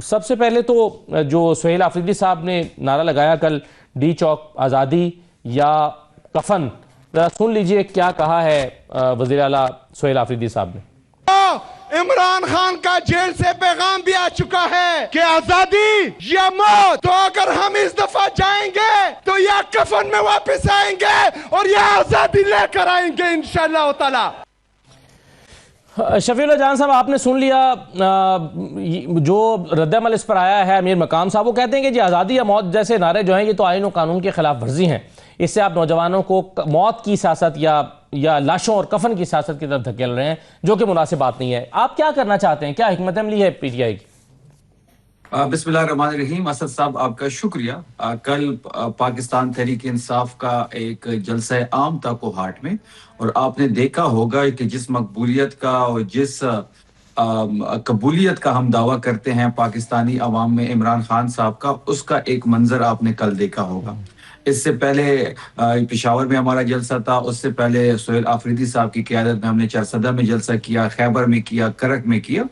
سب سے پہلے تو جو سہیل آفریدی صاحب نے نعرہ لگایا کل ڈی چوک آزادی یا کفن، ذرا سن لیجئے کیا کہا ہے وزیر اعلیٰ سہیل آفریدی صاحب نے۔ عمران خان کا جیل سے پیغام بھی آ چکا ہے کہ آزادی یا موت، تو اگر ہم اس دفعہ جائیں گے تو یا کفن میں واپس آئیں گے اور یا آزادی لے کر آئیں گے انشاءاللہ تعالی۔ شفیع اللہ جان صاحب، آپ نے سن لیا جو رد عمل اس پر آیا ہے امیر مقام صاحب، وہ کہتے ہیں کہ جی آزادی یا موت جیسے نعرے جو ہیں یہ تو آئین و قانون کے خلاف ورزی ہیں، اس سے آپ نوجوانوں کو موت کی سیاست یا لاشوں اور کفن کی سیاست کی طرف دھکیل رہے ہیں، جو کہ مناسب بات نہیں ہے۔ آپ کیا کرنا چاہتے ہیں؟ کیا حکمت عملی ہے پی ٹی آئی کی؟ بسم اللہ الرحمن الرحیم۔ اسد صاحب آپ کا شکریہ۔ کل پاکستان تحریک انصاف کا ایک جلسہ عام تھا کوہاٹ میں، اور آپ نے دیکھا ہوگا کہ جس مقبولیت کا اور جس قبولیت کا ہم دعویٰ کرتے ہیں پاکستانی عوام میں عمران خان صاحب کا، اس کا ایک منظر آپ نے کل دیکھا ہوگا۔ اس سے پہلے پشاور میں ہمارا جلسہ تھا، اس سے پہلے سہیل آفریدی صاحب کی قیادت میں ہم نے چارسدہ میں جلسہ کیا، خیبر میں کیا، کرک میں کیا۔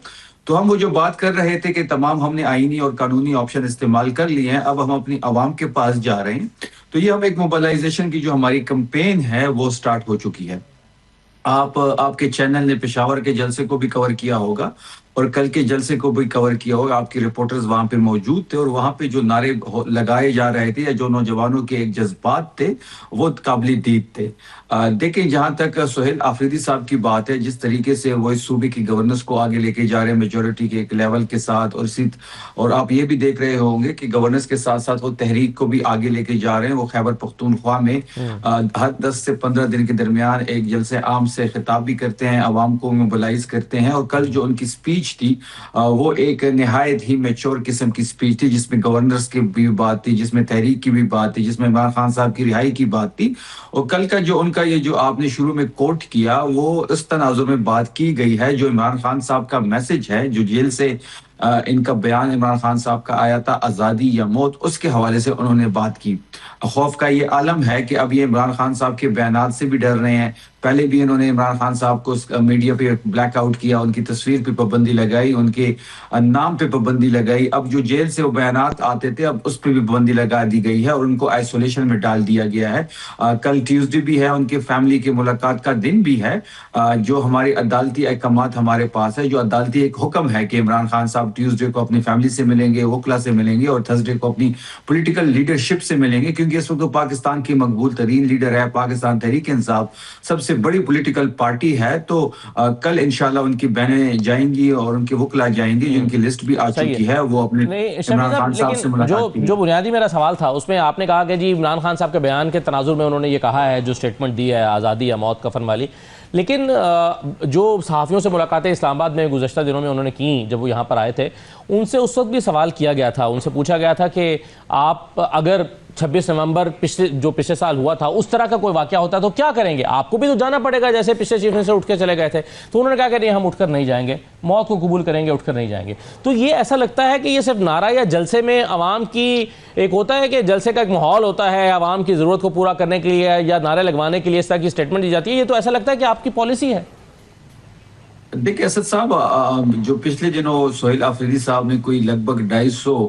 تو ہم وہ جو بات کر رہے تھے کہ تمام ہم نے آئینی اور قانونی آپشن استعمال کر لیے ہیں، اب ہم اپنی عوام کے پاس جا رہے ہیں۔ تو یہ ہم ایک موبلائزیشن کی جو ہماری کمپین ہے وہ سٹارٹ ہو چکی ہے۔ آپ کے چینل نے پشاور کے جلسے کو بھی کور کیا ہوگا اور کل کے جلسے کو بھی کور کیا ہوگا۔ آپ کی رپورٹرز وہاں پہ موجود تھے، اور وہاں پہ جو نعرے لگائے جا رہے تھے یا جو نوجوانوں کے ایک جذبات تھے وہ قابل دید تھے۔ دیکھیں، جہاں تک سہیل آفریدی صاحب کی بات ہے، جس طریقے سے وہ اس صوبے کی گورننس کو آگے لے کے جا رہے ہیں میجورٹی کے ایک لیول کے ساتھ، اور آپ یہ بھی دیکھ رہے ہوں گے کہ گورننس کے ساتھ ساتھ وہ تحریک کو بھی آگے لے کے جا رہے ہیں۔ وہ خیبر پختونخوا میں ہر 10 سے 15 دن کے درمیان ایک جلسے عام سے خطاب بھی کرتے ہیں، عوام کو موبلائز کرتے ہیں، اور کل جو ان کی سپیچ تھی وہ ایک نہایت ہی میچور قسم کی سپیچ تھی، جس میں گورنرز کی بھی بات تھی، جس میں تحریک کی بھی بات تھی، جس میں عمران خان صاحب کی رہائی کی بات تھی۔ اور کل کا جو ان کا یہ جو آپ نے شروع میں کوٹ کیا، وہ اس تناظر میں بات کی گئی ہے جو عمران خان صاحب کا میسج ہے، جو جیل سے ان کا بیان عمران خان صاحب کا آیا تھا آزادی یا موت، اس کے حوالے سے انہوں نے بات کی۔ خوف کا یہ عالم ہے کہ اب یہ عمران خان صاحب کے بیانات سے بھی ڈر رہے ہیں۔ پہلے بھی انہوں نے عمران خان صاحب کو میڈیا پہ بلیک آؤٹ کیا، ان کی تصویر پہ پابندی لگائی، ان کے نام پہ پابندی لگائی۔ اب جو جیل سے وہ بیانات آتے تھے اب اس پہ بھی پابندی لگا دی گئی ہے، اور ان کو آئسولیشن میں ڈال دیا گیا ہے۔ کل ٹیوزڈے بھی ہے، ان کے فیملی کے ملاقات کا دن بھی ہے۔ جو ہماری عدالتی احکامات ہمارے پاس ہے، جو عدالتی ایک حکم ہے کہ عمران خان صاحب ٹیوزڈے کو اپنی فیملی سے ملیں گے، وکلا سے ملیں گے، اور تھرسڈے کو اپنی پولیٹیکل لیڈرشپ سے ملیں گے، کیونکہ اس وقت وہ پاکستان کی مقبول ترین لیڈر ہے۔ پاکستان تحریک انصاف سب سے بڑی پولیٹیکل پارٹی ہے۔ تو کل انشاءاللہ ان کی بہنیں جائیں گی اور ان کے وکلا جائیں گے، جن کی لسٹ بھی آ چکی ہے، وہ اپنے عمران خان صاحب سے ملاقات کی۔ جو بنیادی میرا سوال تھا اس میں آپ نے کہا کہ جی عمران خان صاحب کے بیان کے تناظر میں انہوں نے یہ کہا ہے، جو سٹیٹمنٹ دی ہے آزادی یا موت کفن والی، لیکن جو صحافیوں سے ملاقاتیں اسلام آباد میں گزشتہ دنوں میں انہوں نے کی جب وہ یہاں پر آئے تھے، ان سے اس وقت بھی سوال کیا گیا تھا، ان سے پوچھا گیا تھا کہ آپ اگر 26 نومبر پچھلے سال ہوا تھا اس طرح کا کوئی واقعہ ہوتا تو کیا کریں گے؟ آپ کو بھی تو جانا پڑے گا، جیسے پچھلے چیف منسٹر اٹھ کے چلے گئے تھے۔ تو انہوں نے کہا کہ نہیں، ہم اٹھ کر نہیں جائیں گے، موت کو قبول کریں گے، اٹھ کر نہیں جائیں گے۔ تو یہ ایسا لگتا ہے کہ یہ صرف نعرہ یا جلسے میں عوام کی ایک ہوتا ہے کہ جلسے کا ایک ماحول ہوتا ہے، عوام کی ضرورت کو پورا کرنے کے لیے یا نعرے لگوانے کے لیے اس طرح کی سٹیٹمنٹ دی جاتی ہے، یہ تو ایسا لگتا ہے کہ آپ کی پالیسی ہے۔ دیکھیں اسد صاحب، جو پچھلے دنوں سہیل آفریدی صاحب نے کوئی لگ بھگ 250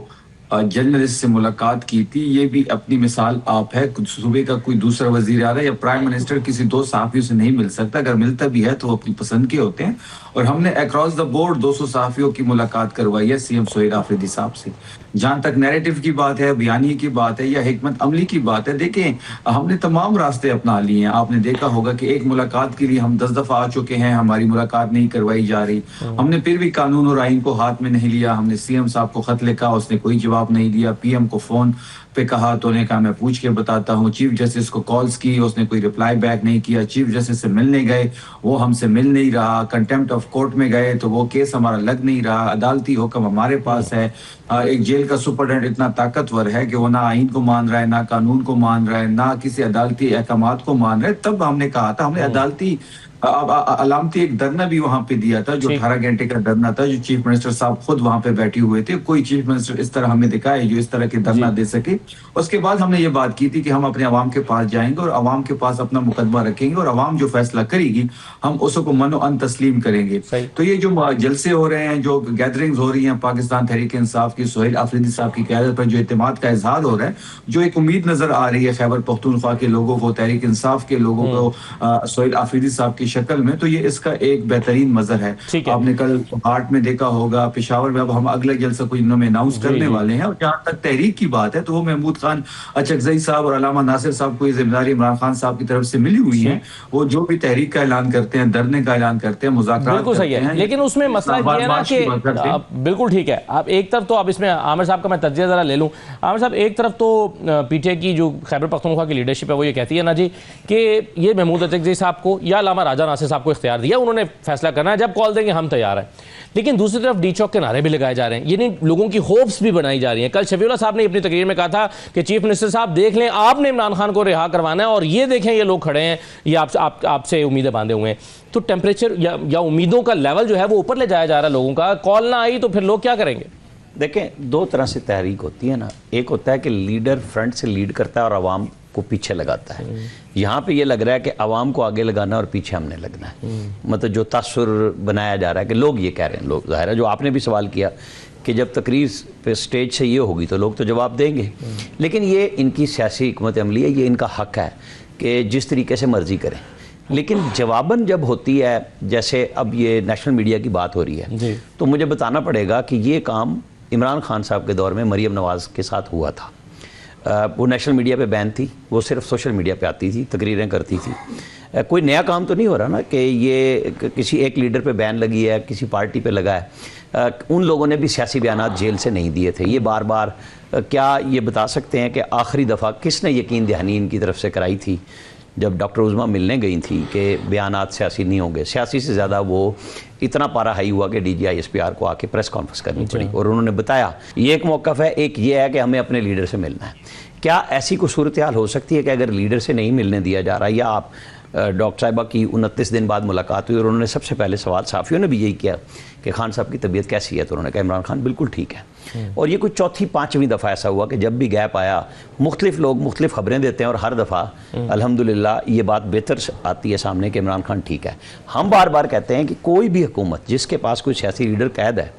جرنلسٹ سے ملاقات کی تھی، یہ بھی اپنی مثال آپ ہے۔ صوبے کا کوئی دوسرا وزیر اعلیٰ یا پرائم منسٹر کسی 2 صحافیوں سے نہیں مل سکتا، اگر ملتا بھی ہے تو وہ اپنی پسند کے ہوتے ہیں، اور ہم نے اکراس دا بورڈ 200 صحافیوں کی ملاقات کروائی ہے سی ایم سہیل آفریدی صاحب سے۔ جہاں تک نیریٹو کی بات ہے، بیانی کی بات ہے یا حکمت عملی کی بات ہے، دیکھیں ہم نے تمام راستے اپنا لیے ہیں۔ آپ نے دیکھا ہوگا کہ ایک ملاقات کے لیے ہم 10 دفعہ آ چکے ہیں، ہماری ملاقات نہیں کروائی جا رہی۔ ہم نے پھر بھی قانون اور آئین کو ہاتھ میں نہیں لیا۔ ہم نے سی ایم صاحب کو خط لکھا، اس نے کوئی جواب نہیں دیا۔ پی ایم کو فون پہ کہا تو نے کہا میں پوچھ کے بتاتا ہوں۔ چیف جسٹس کو کالز کی، اس نے کوئی رپلائی بیک نہیں کیا۔ چیف جسٹس سے ملنے گئے، وہ ہم سے مل نہیں رہا۔ کنٹیمپٹ آف کورٹ میں گئے تو وہ کیس ہمارا لگ نہیں رہا۔ عدالتی حکم ہمارے پاس ہے۔ ایک جیل کا سپرڈنٹ اتنا طاقتور ہے کہ وہ نہ آئین کو مان رہا ہے، نہ قانون کو مان رہا ہے، نہ کسی عدالتی احکامات کو مان رہا ہے۔ تب ہم نے کہا تھا، ہم نے عدالتی اب علامتی ایک دھرنا بھی وہاں پہ دیا تھا جو 18 گھنٹے کا دھرنا تھا، جو چیف منسٹر صاحب خود وہاں پہ بیٹھے ہوئے تھے. کوئی چیف منسٹر اس طرح ہمیں دکھائے جو اس طرح کے دھرنا دے سکے. اس کے بعد ہم نے یہ بات کی تھی کہ ہم اپنے عوام کے پاس جائیں گے اور عوام کے پاس اپنا مقدمہ رکھیں گے اور عوام جو فیصلہ کرے گی ہم اس کو من و ان تسلیم کریں گے. تو یہ جو جلسے ہو رہے ہیں، جو گیدرنگز ہو رہی ہیں پاکستان تحریک انصاف کی سہیل آفریدی صاحب کی قیادت پر، جو اعتماد کا اظہار ہو رہا ہے، جو ایک امید نظر آ رہی ہے خیبر پختونخوا کے لوگوں کو، تحریک انصاف کے لوگوں کو سہیل آفریدی صاحب کی شکل میں، تو یہ اس کا ایک بہترین مظہر ہے. آپ نے کل ہارٹ میں دیکھا ہوگا، پشاور میں اب ہم اگلا جلسہ کچھ دنوں میں اناؤنس کرنے والے ہیں. اور جہاں تک تحریک کی بات ہے تو وہ محمود خان اچکزئی صاحب اور علامہ ناصر صاحب کو یہ ذمہ داری عمران خان صاحب کی طرف سے ملی ہوئی ہے. وہ جو بھی تحریک کا اعلان کرتے ہیں، دھرنے کا اعلان کرتے ہیں، مذاکرات کرتے ہیں، لیکن اس میں مسئلہ یہ ہے نا کہ بالکل ٹھیک ہے. آپ ایک طرف تو اب اس میں عامر صاحب کا میں تجزیہ ذرا لے لوں. عامر صاحب، ایک طرف تو پی ٹی آئی کی جو خیبر پختونخوا کی لیڈرشپ ہے وہ یہ کہتی ہے نا جی کہ یہ محمود اچکزئی صاحب کو یا علامہ راجہ ناصر صاحب کو اختیار دیا، انہوں نے فیصلہ کرنا ہے، جب کال دیں گے ہم تیار ہیں. لیکن دوسری طرف ڈی چوک کے نعرے بھی لگائے جا رہے ہیں، یعنی لوگوں کی ہوپس بھی بنائی جا رہی ہیں. کل شفیع اللہ صاحب نے اپنی تقریر میں کہا تھا کہ چیف منسٹر صاحب دیکھ لیں، آپ نے عمران خان کو رہا کروانا ہے اور یہ دیکھیں یہ لوگ کھڑے ہیں، یہ آپ سے امیدیں باندھے ہوئے ہیں. تو ٹیمپریچر یا امیدوں کا لیول جو ہے وہ اوپر لے جایا جا رہا ہے لوگوں کا. کال نہ آئی تو پھر لوگ کیا کریں گے؟ دیکھیں، دو طرح سے تحریک ہوتی ہے نا. ایک ہوتا ہے کہ لیڈر فرنٹ سے لیڈ کرتا ہے اور عوام کو پیچھے لگاتا ہے. یہاں پہ یہ لگ رہا ہے کہ عوام کو آگے لگانا اور پیچھے ہم نے لگنا ہے. مطلب جو تاثر بنایا جا رہا ہے کہ لوگ یہ کہہ رہے ہیں، لوگ ظاہر ہے جو آپ نے بھی سوال کیا کہ جب تقریر پہ سٹیج سے یہ ہوگی تو لوگ تو جواب دیں گے. لیکن یہ ان کی سیاسی حکمت عملی ہے، یہ ان کا حق ہے کہ جس طریقے سے مرضی کریں. لیکن جواباً جب ہوتی ہے، جیسے اب یہ نیشنل میڈیا کی بات ہو رہی ہے، تو مجھے بتانا پڑے گا کہ یہ کام عمران خان صاحب کے دور میں مریم نواز کے ساتھ ہوا تھا. وہ نیشنل میڈیا پہ بین تھی، وہ صرف سوشل میڈیا پہ آتی تھی، تقریریں کرتی تھی. کوئی نیا کام تو نہیں ہو رہا نا کہ یہ کسی ایک لیڈر پہ بین لگی ہے، کسی پارٹی پہ لگا ہے. ان لوگوں نے بھی سیاسی بیانات جیل سے نہیں دیے تھے. یہ بار بار کیا یہ بتا سکتے ہیں کہ آخری دفعہ کس نے یقین دہانی ان کی طرف سے کرائی تھی؟ جب ڈاکٹر عظمیٰ ملنے گئی تھی کہ بیانات سیاسی نہیں ہوں گے. سیاسی سے زیادہ وہ اتنا پارا ہائی ہوا کہ D G I S P R کو آ کے پریس کانفرنس کرنی پڑی اور انہوں نے بتایا یہ ایک موقف ہے، ایک یہ ہے کہ ہمیں اپنے لیڈر سے ملنا ہے. کیا ایسی کوئی صورتحال ہو سکتی ہے کہ اگر لیڈر سے نہیں ملنے دیا جا رہا، یا آپ ڈاکٹر صاحبہ کی 29 دن بعد ملاقات ہوئی اور انہوں نے سب سے پہلے سوال صحافیوں نے بھی یہی کیا کہ خان صاحب کی طبیعت کیسی ہے، تو انہوں نے کہا عمران خان بالکل ٹھیک ہے. اور یہ کوئی چوتھی پانچویں دفعہ ایسا ہوا کہ جب بھی گیپ آیا مختلف لوگ مختلف خبریں دیتے ہیں اور ہر دفعہ الحمدللہ یہ بات بہتر آتی ہے سامنے کہ عمران خان ٹھیک ہے. ہم بار بار کہتے ہیں کہ کوئی بھی حکومت جس کے پاس کوئی سیاسی لیڈر قید ہے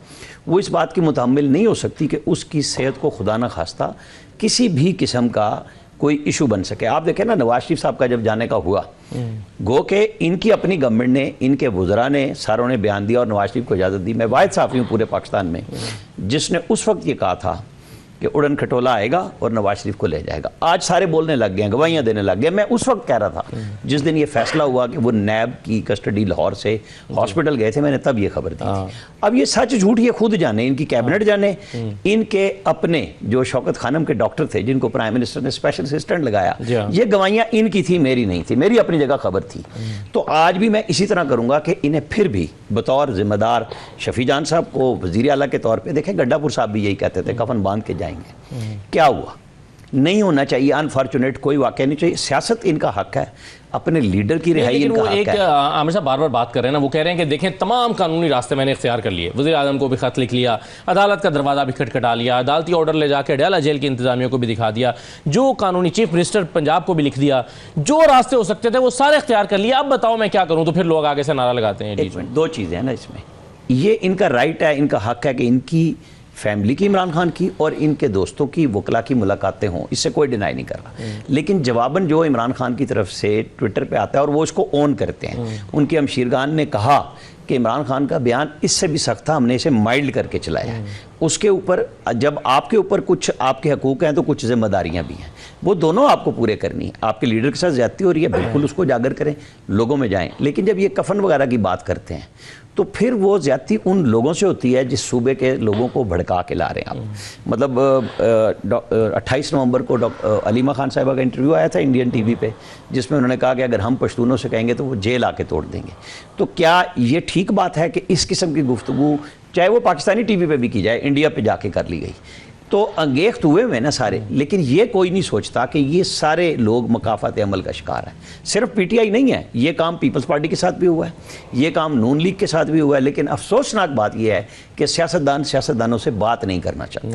وہ اس بات کی متحمل نہیں ہو سکتی کہ اس کی صحت کو خدا نہ خواستہ کسی بھی قسم کا کوئی ایشو بن سکے. آپ دیکھیں نا، نواز شریف صاحب کا جب جانے کا ہوا، گو کہ ان کی اپنی گورنمنٹ نے، ان کے وزراء نے، ساروں نے بیان دیا اور نواز شریف کو اجازت دی. میں واحد صحافی ہوں پورے پاکستان میں جس نے اس وقت یہ کہا تھا کہ اڑن کھٹولا آئے گا اور نواز شریف کو لے جائے گا. آج سارے بولنے لگ گئے ہیں، گواہیاں دینے لگ گئے. میں اس وقت کہہ رہا تھا جس دن یہ فیصلہ ہوا کہ وہ نیب کی کسٹڈی لاہور سے ہاسپٹل گئے تھے، میں نے تب یہ خبر دی تھی. اب یہ سچ جھوٹ یہ خود جانے، ان کی کیبنٹ جانے، ان کے اپنے جو شوکت خانم کے ڈاکٹر تھے جن کو پرائم منسٹر نے اسپیشل اسسٹنٹ لگایا، یہ گواہیاں ان کی تھی، میری نہیں تھی. میری اپنی جگہ خبر تھی. تو آج بھی میں اسی طرح کروں گا کہ انہیں پھر بھی بطور ذمہ دار شفیع جان صاحب کو وزیر اعلیٰ کے طور پہ دیکھیں. گڈھا پور صاحب بھی یہی کہتے تھے کفن باندھ کے جائیں گے. کیا ہوا؟ نہیں ہونا چاہیے. انفارچونیٹ کوئی واقعہ نہیں چاہیے. سیاست ان کا حق ہے، اپنے لیڈر کی رہائی ان کا حق ہے. عامر صاحب بار بار بات کر رہے ہیں نا، وہ کہہ رہے ہیں کہ دیکھیں تمام قانونی راستے میں نے اختیار کر لیے. وزیر اعظم کو بھی خط لکھ لیا، عدالت کا دروازہ بھی کھٹکھٹا لیا، عدالتی آرڈر لے جا کے ڈیالہ جیل کی انتظامیہ کو بھی دکھا دیا، جو قانونی چیف منسٹر پنجاب کو بھی لکھ دیا، جو راستے ہو سکتے تھے وہ سارے اختیار کر لیا. اب بتاؤ میں کیا کروں؟ تو پھر لوگ آگے سے نعرہ لگاتے ہیں. دو چیزیں ہیں نا اس میں. یہ ان کا رائٹ ہے، ان کا حق ہے کہ ان کی فیملی کی، عمران خان کی اور ان کے دوستوں کی، وکلا کی ملاقاتیں ہوں، اس سے کوئی ڈینائی نہیں کر رہا. لیکن جواباً جو عمران خان کی طرف سے ٹویٹر پہ آتا ہے اور وہ اس کو اون کرتے ہیں. ان کے ہمشیرگان نے کہا کہ عمران خان کا بیان اس سے بھی سخت تھا، ہم نے اسے مائلڈ کر کے چلایا ہے. اس کے اوپر جب آپ کے اوپر کچھ آپ کے حقوق ہیں تو کچھ ذمہ داریاں بھی ہیں، وہ دونوں آپ کو پورے کرنی ہیں. آپ کے لیڈر کے ساتھ زیادتی ہو رہی ہے، بالکل اس کو اجاگر کریں، لوگوں میں جائیں. لیکن جب یہ کفن وغیرہ کی بات کرتے ہیں تو پھر وہ زیادتی ان لوگوں سے ہوتی ہے جس صوبے کے لوگوں کو بھڑکا کے لا رہے ہیں آپ. مطلب 28 نومبر کو علیمہ خان صاحبہ کا انٹرویو آیا تھا انڈین ٹی وی پہ، جس میں انہوں نے کہا کہ اگر ہم پشتونوں سے کہیں گے تو وہ جیل آ کے توڑ دیں گے. تو کیا یہ ٹھیک بات ہے کہ اس قسم کی گفتگو چاہے وہ پاکستانی ٹی وی پہ بھی کی جائے، انڈیا پہ جا کے کر لی گئی؟ تو انگیخت ہوئے نا سارے، لیکن یہ کوئی نہیں سوچتا کہ یہ سارے لوگ مکافات عمل کا شکار ہیں. صرف پی ٹی آئی نہیں ہے، یہ کام پیپلز پارٹی کے ساتھ بھی ہوا ہے، یہ کام نون لیگ کے ساتھ بھی ہوا ہے، لیکن افسوسناک بات یہ ہے کہ سیاستدانوں سے بات نہیں کرنا چاہتے.